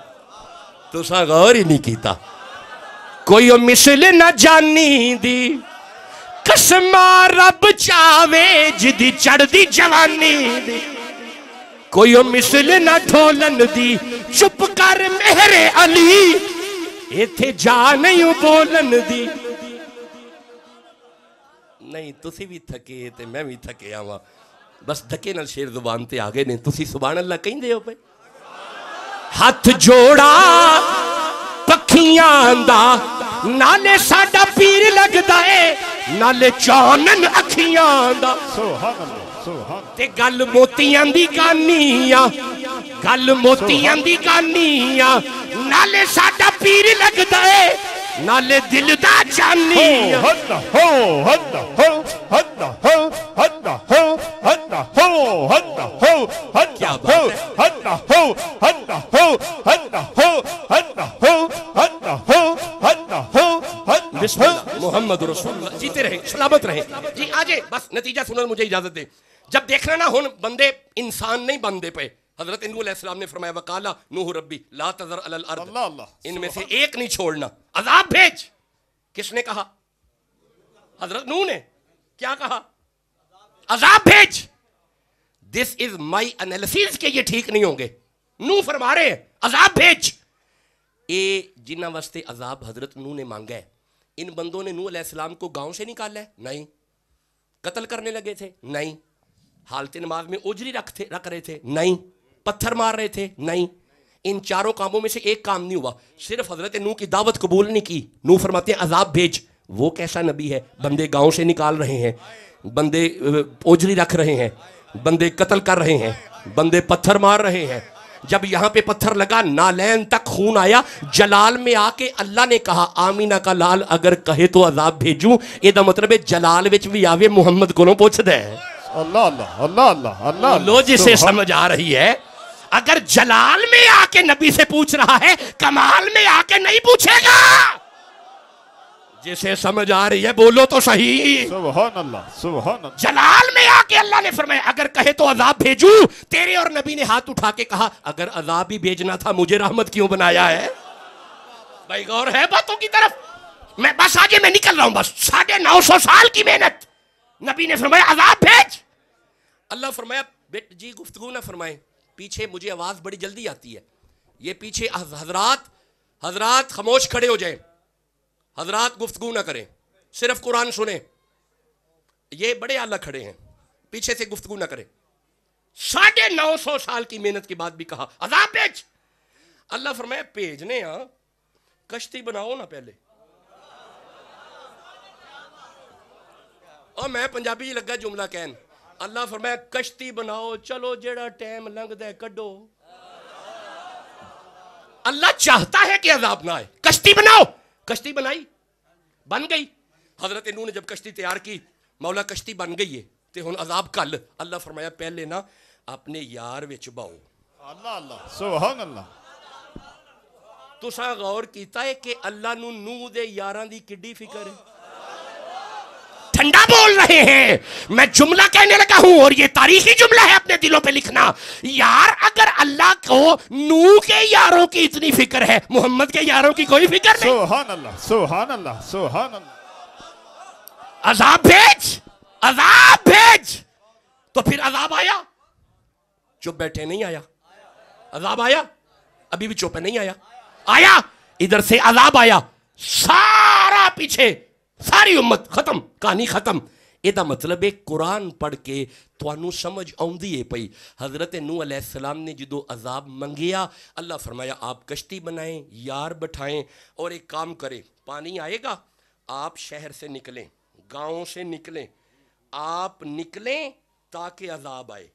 تساں غور ہی نہیں کیتا. کوئی مثل نہ جانی دی قسمہ رب چاوے جدی چڑھ دی جوانی دی. کوئی مثل نہ ڈھولن دی چپ کر مہر علی ایتھے جا نہیں بولن دی. نہیں تسی بھی تھکے تے میں بھی تھکے آواں, بس دھکے نال شیر زبان تے آگے نے. تسی سبحان اللہ کہیں دے ہو پہ ہاتھ جوڑا پکھیاں دا نالے ساڈا پیر لگدا ہے نالے چانن اکھیاں دا. سبحان اللہ. سبحان. تے گل موتیاں دی کانیاں, گل موتیاں دی کانیاں نالے ساڈا پیر لگدا ہے نالے دل دا جانیاں. ہدا ہو ہدا ہو ہدا ہو ہدا ہو ہدا ہو ہدا ہو ہدا ہو ہدا ہو ہدا ہو ہدا ہو ہدا ہو ہدا ہو ہدا ہو. بسم اللہ محمد رسول اللہ. جیتے رہے سلامت رہے. جی آجے بس نتیجہ سنن مجھے اجازت دے. جب دیکھنا نا ہن بندے انسان نہیں بندے پہ. حضرت نوح علیہ السلام نے فرمایا وقالا نوح ربی لا تذر علی الارض, اللہ اللہ. ان میں سے ایک نہیں چھوڑنا, عذاب بھیج. کس نے کہا؟ حضرت نوح نے. کیا کہا؟ عذاب بھیج. دس از مائی انالیسس کہ یہ ٹھیک نہیں ہوں گے. نوح فرما رہے ہیں عذاب بھیج. اے جنہ واسطے عذاب حضرت نوح نے مانگا ہے, ان بندوں نے نوح علیہ السلام کو گاؤں سے نکالا ہے؟ نہیں. قتل کرنے لگے تھے؟ نہیں. حالت نماز میں اوجری رکھ رہے تھے؟ نہیں. پتھر مار رہے تھے؟ نہیں. ان چاروں کاموں میں سے ایک کام نہیں ہوا. صرف حضرت نوح کی دعوت قبول نہیں کی. نوح فرماتے ہیں عذاب بھیج. وہ کیسا نبی ہے؟ بندے گاؤں سے نکال رہے ہیں, بندے اوجری رکھ رہے ہیں, بندے قتل کر رہے ہیں, بندے پتھر مار رہے ہیں. جب یہاں پہ پتھر لگا نالین تک خون آیا, جلال میں آ کے اللہ نے کہا آمینہ کا لال اگر کہے تو عذاب بھیجوں. یہ دا مطلب ہے جلال وچ بھی آوے محمد کو پوچھ دے. اللہ اللہ اللہ اللہ اللہ. لو جسے سمجھ آ رہی ہے, اگر جلال میں آ کے نبی سے پوچھ رہا ہے کمال میں آ کے نہیں پوچھے گا. جسے سمجھ آ رہی ہے بولو تو صحیح. سبحان اللہ. سبحان اللہ. جلال میں آ کے اللہ نے فرمایا اگر کہے تو عذاب بھیجوں. تیرے اور نبی نے ہاتھ اٹھا کے کہا اگر عذاب ہی بھیجنا تھا مجھے رحمت کیوں بنایا ہے؟ بھائی غور ہے باتوں کی طرف. میں بس آگے میں نکل رہا ہوں. بس 950 سال کی محنت. نبی نے فرمایا عذاب بھیج. اللہ فرمایا جی گفتگو نہ فرمائیں, پیچھے مجھے آواز بڑی جلدی آتی ہے. یہ پیچھے حضرات خاموش کھڑے ہو جائیں. حضرات گفتگو نہ کریں, صرف قرآن سنیں. یہ بڑے اعلیٰ کھڑے ہیں, پیچھے سے گفتگو نہ کریں. 950 سال کی محنت کے بعد بھی کہا عذاب بھیج. اللہ فرمایا بھیجنے ہاں کشتی بناؤ نا پہلے. اور میں پنجابی لگا جملہ کہن. اللہ فرمایا کشتی بناؤ, چلو جیڑا ٹائم لنگدا ہے کڈو. اللہ چاہتا ہے کہ عذاب نہ آئے. کشتی بناؤ. کشتی بنائی, بن گئی. حضرت نوح نے جب کشتی تیار کی, مولا کشتی بن گئی ہے تے ہن عذاب کل. اللہ فرمایا پہلے نا اپنے یار وچ باؤ. اللہ اللہ. سبحان اللہ. تساں غور کیتا ہے کہ اللہ نو نوح دے یاراں دی کڈی فکر ہے؟ ٹھنڈا بول رہے ہیں. میں جملہ کہنے لگا ہوں اور یہ تاریخی جملہ ہے, اپنے دلوں پہ لکھنا. یار اگر اللہ کو نوح کے یاروں کی اتنی فکر ہے, محمد کے یاروں کی کوئی فکر نہیں. سبحان اللہ. سبحان اللہ. سبحان اللہ. عذاب بھیج, عذاب بھیج. تو پھر عذاب آیا, چپ بیٹھے نہیں آیا. عذاب آیا, ابھی بھی چپ نہیں آیا. آیا, ادھر سے عذاب آیا, سارا پیچھے ساری امت ختم, کہانی ختم. یہ مطلب ہے قرآن پڑھ کے توانوں سمجھ آؤندی ہے پئی. حضرت نوح علیہ السلام نے جدو عذاب منگیا, اللہ فرمایا آپ کشتی بنائیں, یار بٹھائیں, اور ایک کام کریں, پانی آئے گا آپ شہر سے نکلیں, گاؤں سے نکلیں, آپ نکلیں تاکہ عذاب آئے,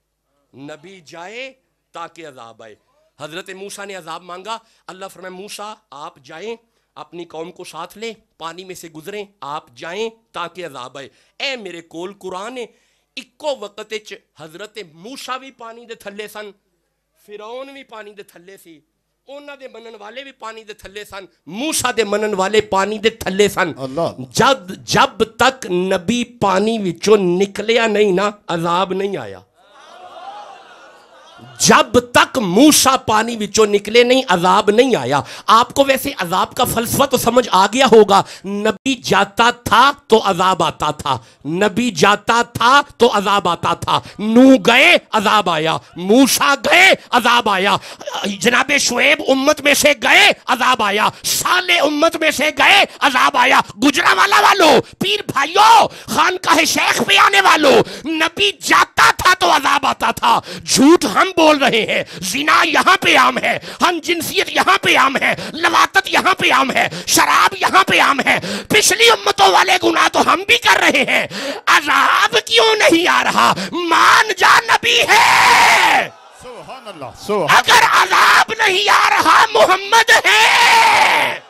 نبی جائے تاکہ عذاب آئے. حضرت موسیٰ نے عذاب مانگا, اللہ فرمائے موسیٰ آپ جائیں, اپنی قوم کو ساتھ لیں, پانی میں سے گزریں, آپ جائیں تاکہ عذاب آئے. اے میرے کول قرآن ہے, اکو وقت حضرت موسیٰ بھی پانی دے تھلے سن, فرعون بھی پانی دے تھلے سی, اونا دے منن والے بھی پانی دے تھلے سن, موسیٰ دے منن والے پانی دے تھلے سن. جب تک نبی پانی وچوں نکلیا نہیں نا عذاب نہیں آیا. جب تک موسیٰ پانی وچوں نکلے نہیں عذاب نہیں آیا. آپ کو ویسے عذاب کا فلسفہ تو سمجھ آ گیا ہوگا, نبی جاتا تھا تو عذاب آتا تھا, نبی جاتا تھا تو عذاب آتا تھا. نوح گئے عذاب آیا, موسیٰ گئے عذاب آیا, جناب شعیب امت میں سے گئے عذاب آیا, صالح امت میں سے گئے عذاب آیا. گجرانوالہ والوں, پیر بھائیوں, خانقاہ شیخ پہ آنے والوں, نبی جاتا تھا تو عذاب آتا تھا. جھوٹ ہم بول رہے ہیں, زنا یہاں پہ عام ہے, ہم جنسیت یہاں پہ عام ہے, لواطت یہاں پہ عام ہے, شراب یہاں پہ عام ہے, پچھلی امتوں والے گناہ تو ہم بھی کر رہے ہیں. عذاب کیوں نہیں آ رہا؟ مان جا نبی ہے. سبحان اللہ. اگر عذاب نہیں آ رہا محمد ہے,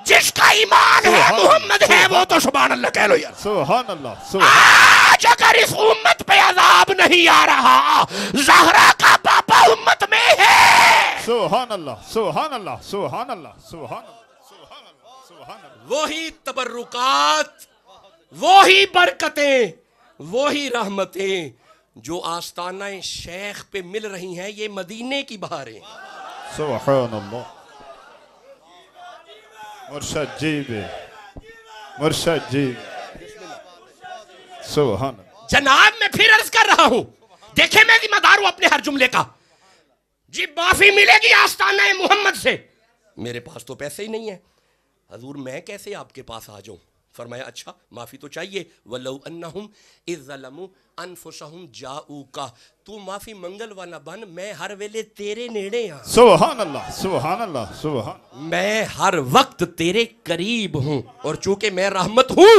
جس کا ایمان ہے محمد ہے, وہ تو سبحان اللہ کہہ لو یار. سبحان اللہ. آج اگر اس امت پہ عذاب نہیں آ رہا, زہرا کا پاپا امت میں ہے. سبحان اللہ. سبحان اللہ. سبحان اللہ. سبحان اللہ. سبحان اللہ. سبحان اللہ. وہی تبرکات, وہی برکتیں, وہی رحمتیں جو آستانہ شیخ پہ مل رہی ہیں, یہ مدینے کی بہاریں. سبحان اللہ. مرشد جی بے, مرشد جی. سبحان اللہ. جناب میں پھر عرض کر رہا ہوں, دیکھیں میں ذمہ دار ہوں اپنے ہر جملے کا. جی معافی ملے گی آستانہ محمد سے. میرے پاس تو پیسے ہی نہیں ہیں. حضور میں کیسے آپ کے پاس آ جاؤں؟ فرمایا اچھا معافی تو چاہیے. وَلَوْ أَنَّهُمْ إِذْ ظَلَمُوا أَنفُسَهُمْ جَاءُوكَ, تو معافی منگل والا بن, میں ہر ویلے تیرے نیڑے ہاں. سبحان اللہ. سبحان اللہ. سبحان. میں ہر وقت تیرے قریب ہوں, اور چونکہ میں رحمت ہوں,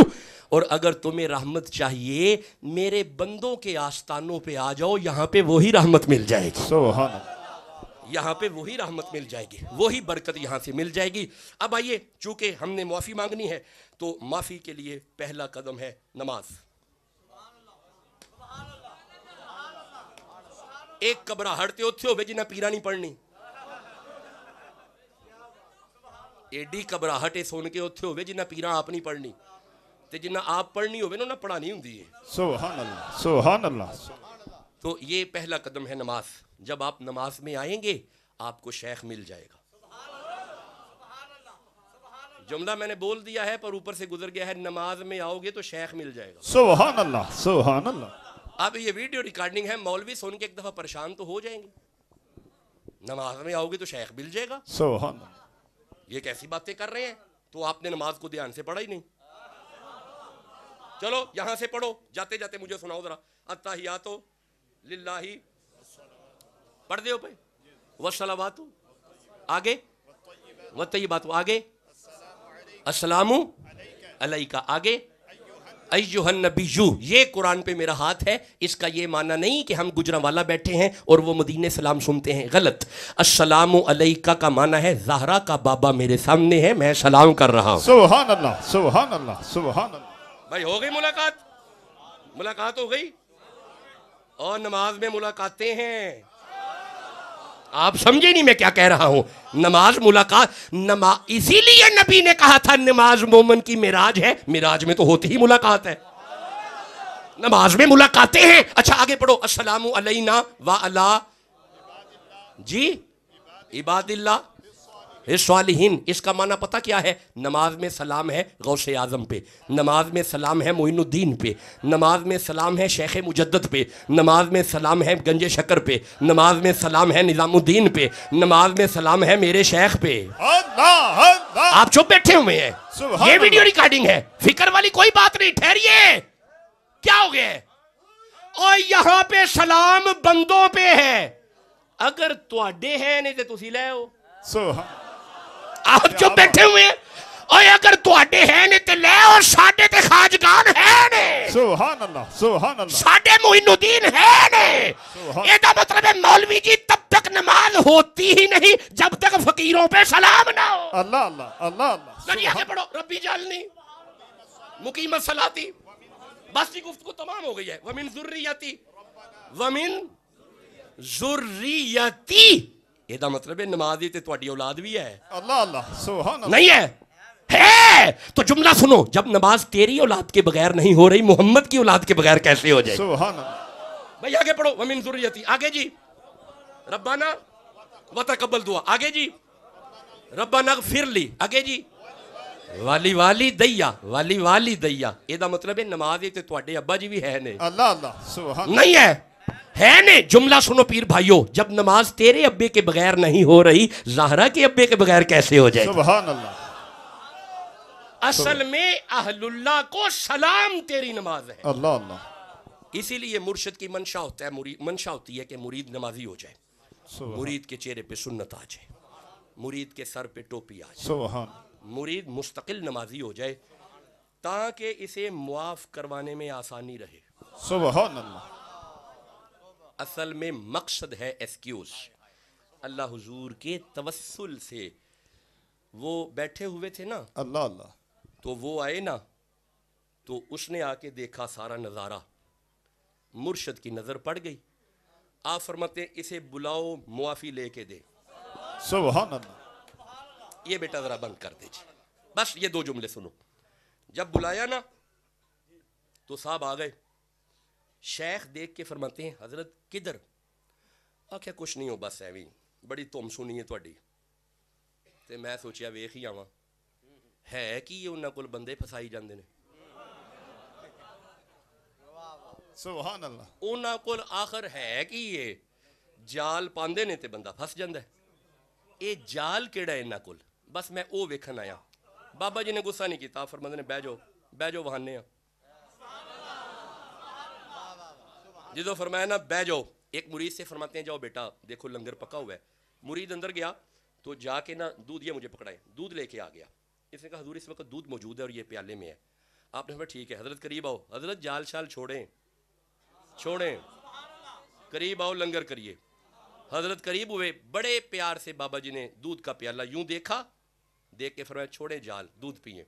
اور اگر تمہیں رحمت چاہیے میرے بندوں کے آستانوں پہ آ جاؤ, یہاں پہ وہی رحمت مل جائے گی. سبحان اللہ. یہاں پہ وہی رحمت مل جائے گی, وہی برکت یہاں سے مل جائے گی. اب آئیے, چونکہ ہم نے معافی مانگنی ہے تو معافی کے لیے پہلا قدم ہے نماز. ایک قبرہ ہڑتے ہوتے ہوئے جنہ پیرا نہیں پڑھنی, ایڈی قبرہ ہٹے سون کے ہوتے ہوئے جنہ پیرا آپ نہیں پڑھنی, تے جنہ آپ پڑھنی ہوئے نا پڑھانی ہوں دی. سبحان اللہ. سبحان اللہ. تو یہ پہلا قدم ہے نماز. جب آپ نماز میں آئیں گے آپ کو شیخ مل جائے گا. جملہ میں نے بول دیا ہے پر اوپر سے گزر گیا ہے, نماز میں آؤ گے تو شیخ مل جائے گا. سبحان اللہ. سبحان اللہ. اب یہ ویڈیو ریکارڈنگ ہے, مولوی سن کے ایک دفعہ پریشان تو ہو جائیں گے. نماز میں آؤ گے تو شیخ مل جائے گا. سبحان اللہ. یہ کیسی باتیں کر رہے ہیں؟ تو آپ نے نماز کو دھیان سے پڑھا ہی نہیں. چلو یہاں سے پڑھو, جاتے جاتے مجھے سناؤ ذرا. التحیات للہ, پڑھ دیو پہ, والصلوات آگے, والطیبات آگے, السلام علیکہ آگے, ایہا النبی. یہ قرآن پہ میرا ہاتھ ہے. اس کا یہ معنی نہیں کہ ہم گجرانوالہ بیٹھے ہیں اور وہ مدینے سلام سنتے ہیں, غلط. السلام علیکہ کا معنی ہے زہرا کا بابا میرے سامنے ہے, میں سلام کر رہا ہوں. سبحان اللہ. سبحان اللہ. سبحان اللہ. بھائی ہو گئی ملاقات, ملاقات ہو گئی. اور نماز میں ملاقاتیں ہیں. آپ سمجھے نہیں میں کیا کہہ رہا ہوں. نماز ملاقات, اسی لیے نبی نے کہا تھا نماز مومن کی معراج ہے. معراج میں تو ہوتی ہی ملاقات ہے, نماز میں ملاقاتیں ہیں. اچھا آگے پڑھو. السلام علینا وعلی جی عباد اللہ الصالحین. اس کا معنی پتہ کیا ہے؟ نماز میں سلام ہے غوث اعظم پہ, نماز میں سلام ہے معین الدین پہ, نماز میں سلام ہے شیخ مجدد پہ, نماز میں سلام ہے گنج شکر پہ, نماز میں سلام ہے نظام الدین پہ, نماز میں سلام ہے میرے شیخ پہ. اللہ. اللہ. آپ چپ بیٹھے ہوئے ہیں, یہ ویڈیو ریکارڈنگ ہے, فکر والی کوئی بات نہیں. ٹھہریے, کیا ہو گیا؟ اور یہاں پہ سلام بندوں پہ ہے, اگر تواڈے ہیں نہیں تو تسی لے آؤ. سبحان. آپ جو بیٹھے ہوئے ہیں, اور اگر تواڈے ہیں نے تے لے, اور ساڈے تے خواجگان ہیں نے. سبحان اللہ. سبحان اللہ. ساڈے معین الدین ہیں نے. یہ دا مطلب ہے مولوی جی تب تک نماز ہوتی ہی نہیں جب تک فقیروں پہ سلام نہ ہو. اللہ اللہ اللہ اللہ. ذریعے آگے پڑھو. ربی جعلنی مقیم الصلاۃ. بس یہ گفتگو تمام ہو گئی ہے. ومن ذریتی ومن ذریتی. یہ دا مطلب ہے نماز تے تہاڈی اولاد بھی ہے. اللہ اللہ سبحان اللہ. نہیں ہے تو جملہ سنو. جب نماز تیری اولاد کے بغیر نہیں ہو رہی محمد کی اولاد کے بغیر کیسے ہو جائے؟ سبحان اللہ. بھائی آگے پڑھو. ومن ذریتی. آگے جی ربنا وتقبل دعا. آگے جی ربنا اغفر لی. آگے جی والی والی دیا والی والی دیا. یہ دا مطلب ہے نماز تے تہاڈے ابا جی بھی ہے نے. اللہ اللہ سبحان. نہیں ہے نے. جملہ سنو پیر بھائیو. جب نماز تیرے ابے کے بغیر نہیں ہو رہی زہرا کے ابے کے بغیر کیسے ہو جائے؟ سبحان اللہ. اصل میں اہل اللہ کو سلام تیری نماز ہے. اللہ اللہ. اسی لیے مرشد کی منشا ہوتا ہے منشا ہوتی ہے کہ مرید نمازی ہو جائے. مرید کے چہرے پہ سنت آ جائے. مرید کے سر پہ ٹوپی آ جائے. سبحان. مرید مستقل نمازی ہو جائے تاکہ اسے معاف کروانے میں آسانی رہے. سبحان اللہ. اصل میں مقصد ہے ایکسکیوز. اللہ حضور کے توسل سے وہ بیٹھے ہوئے تھے نا. اللہ اللہ. تو وہ آئے نا تو اس نے آ کے دیکھا سارا نظارہ. مرشد کی نظر پڑ گئی. آپ فرماتے اسے بلاؤ معافی لے کے دے. سبحان اللہ. یہ بیٹا ذرا بند کر دیجیے. بس یہ دو جملے سنو. جب بلایا نا تو صاحب آ گئے. شیخ دیکھ کے فرماتے ہیں حضرت کدھر؟ آخیا کچھ نہیں ہو بس ایویں بڑی تم سنی ہے تہاڈی. تے میں سوچیا ویکھ ہی آواں ہے کہ یہ انہاں کول بندے پھسائی جاندے نے. سبحان اللہ. انہاں کول آخر ہے کہ یہ جال پاندے نے تے بندہ پھس جاندا ہے. اے جال کیڑا ہے انہاں کول؟ بس میں او ویکھن آیا. بابا جی نے غصہ نہیں کیتا. فرماندے نے بہ جاؤ وہانے ہیں. جدو فرمایا نا بہ جاؤ. ایک مرید سے فرماتے ہیں جاؤ بیٹا دیکھو لنگر پکا ہوا ہے. مرید اندر گیا تو جا کے نا دودھ یہ مجھے پکڑائے. دودھ لے کے آ گیا. اس نے کہا حضور اس وقت دودھ موجود ہے اور یہ پیالے میں ہے. آپ نے فرمایا ٹھیک ہے. حضرت قریب آؤ. حضرت جال شال چھوڑیں قریب آؤ لنگر کریے. حضرت قریب ہوئے. بڑے پیار سے بابا جی نے دودھ کا پیالہ یوں دیکھا. دیکھ کے فرمایا چھوڑیں جال دودھ پئیں.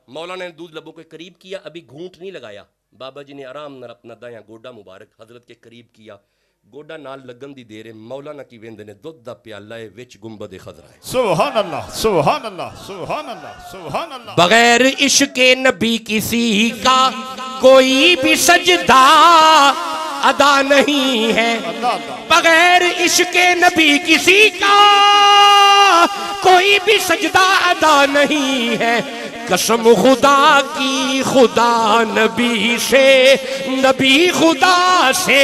مولانا نے دودھ لبوں کے قریب کیا. ابھی گھونٹ نہیں لگایا. بابا جی نے آرام نال اپنا دایاں گوڈا مبارک حضرت کے قریب کیا. گوڈا نال لگن دی دیر ہے. مولانا کی ویندے نے دودھ دا پیالہ ہے وچ گنبد خضرا ہے. سبحان اللہ سبحان اللہ سبحان اللہ سبحان اللہ. بغیر عشق نبی کسی کا کوئی بھی سجدہ ادا نہیں ہے. بغیر عشق نبی کسی کا کوئی بھی سجدہ ادا نہیں ہے. قسم خدا کی خدا نبی سے نبی خدا سے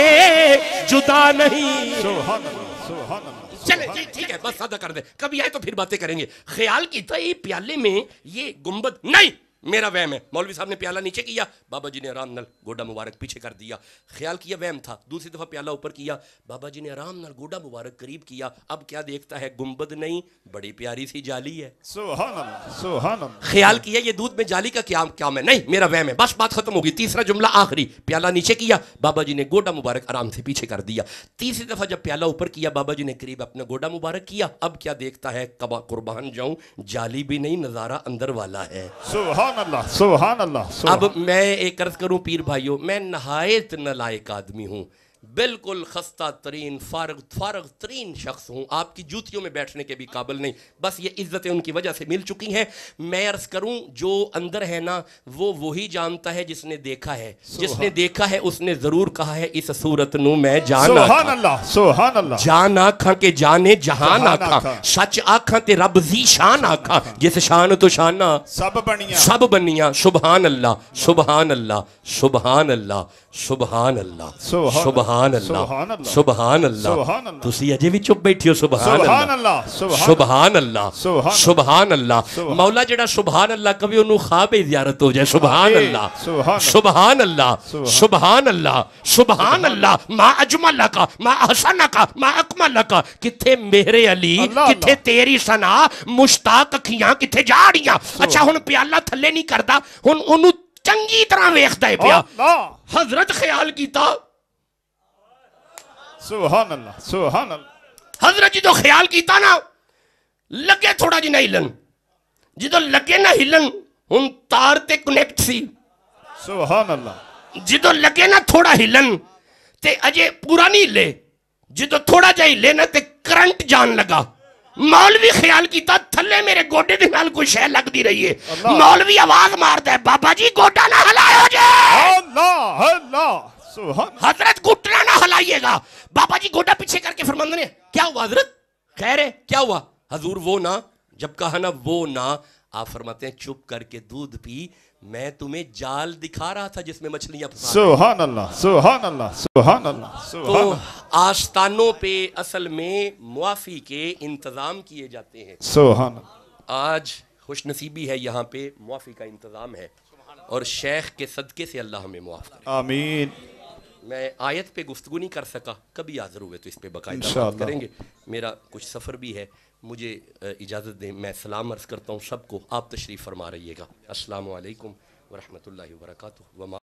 جدا نہیں. سبحان اللہ سبحان اللہ. چلے جی ٹھیک ہے بس سادہ کر دیں. کبھی آئے تو پھر باتیں کریں گے. خیال کی تھا یہ پیالے میں یہ گنبد نہیں میرا وہم ہے. مولوی صاحب نے پیالہ نیچے کیا. بابا جی نے آرام نال گوڈا مبارک پیچھے کر دیا. خیال کیا وہم تھا. دوسری دفعہ پیالہ اوپر کیا. بابا جی نے آرام نال گوڈا مبارک قریب کیا. اب کیا دیکھتا ہے گنبد نہیں بڑی پیاری سی جالی ہے. سبحان اللہ سبحان اللہ. خیال کیا یہ دودھ میں جالی کا کیا ہے؟ نہیں میرا وہم ہے. بس بات ختم ہوگی. تیسرا جملہ آخری. پیالہ نیچے کیا. بابا جی نے گوڈا مبارک آرام سے پیچھے کر دیا. تیسری دفعہ جب پیالہ اوپر کیا بابا جی نے قریب اپنا گوڈا مبارک کیا. اب کیا دیکھتا ہے قربان جاؤں جالی بھی نہیں نظارہ اندر والا ہے. سبحان اللہ سبحان اللہ. اب میں ایک عرض کروں پیر بھائیوں میں نہایت نالائق آدمی ہوں. بالکل خستہ ترین فارغ ترین شخص ہوں. آپ کی جوتیوں میں بیٹھنے کے بھی قابل نہیں. بس یہ عزتیں ان کی وجہ سے مل چکی ہیں. میں عرض کروں جو اندر ہے نا وہ وہی جانتا ہے جس نے دیکھا ہے. جس نے دیکھا ہے اس نے ضرور کہا ہے اس صورت نو میں جان سبحان اللہ سبحان اللہ. جان آکھاں کے جانے جہان آکھاں سچ آکھاں تے رب زی شان آکھاں جس شان تو شانہ سب بنیاں. سبحان اللہ سبحان اللہ سبحان اللہ سبحان اللہ سبحان اللہ سبحان اللہ. تسی اجے بھی چپ بیٹھے ہو. سبحان اللہ سبحان اللہ سبحان اللہ. مولا جڑا سبحان اللہ کبھی انہوں خواب زیارت ہو جائے. سبحان اللہ سبحان اللہ سبحان اللہ سبحان اللہ. ما اجمل کا ما احسن کا ما اکمل کا. کتھے میرے علی کتھے تیری ثنا مشتاق اکھیاں کتھے جاڑیاں. اچھا ہن پیالہ تھلے نہیں کردا ہن انہوں چنگی طرح ویکھدا ہے پیا. حضرت خیال کیتا سبحان اللہ سبحان اللہ. حضرت نے جدو خیال کیتا نا لگے تھوڑا جی نہ ہلن جدو لگے نہ ہلن ہن تار تے کنیکٹ سی سبحان اللہ جدو لگے نا تھوڑا ہلن تے اجے پورا نہیں ہلے جدو تھوڑا جا ہلے نا تے کرنٹ جان لگا مولوی خیال کیتا تھلے میرے گوڈے دے نال کوئی شے لگ دی رہی ہے مولوی آواز ماردا ہے بابا جی گوڈا نہ ہلاؤ جے اللہ اللہ سبحان حضرت گھٹنا نہ ہلائیے گا بابا جی گوڈا پیچھے کر کے فرماندے نے کیا ہوا حضرت خیر ہے کیا ہوا حضور وہ نہ جب کہا نا وہ نہ آپ فرماتے ہیں چپ کر کے دودھ پی میں تمہیں جال دکھا رہا تھا جس میں مچھلیاں پھنسا سبحان اللہ سبحان اللہ سبحان اللہ تو سبحان اللہ آستانوں پہ اصل میں معافی کے انتظام کیے جاتے ہیں سبحان اللہ آج خوش نصیبی ہے یہاں پہ معافی کا انتظام ہے اور شیخ کے صدقے سے اللہ ہمیں معاف کرے آمین میں آیت پہ گفتگو نہیں کر سکا کبھی حاضر ہوئے تو اس پہ باقاعدہ انشاءاللہ بات کریں گے میرا کچھ سفر بھی ہے مجھے اجازت دیں میں سلام عرض کرتا ہوں سب کو آپ تشریف فرما رہیے گا السلام علیکم ورحمۃ اللہ وبرکاتہ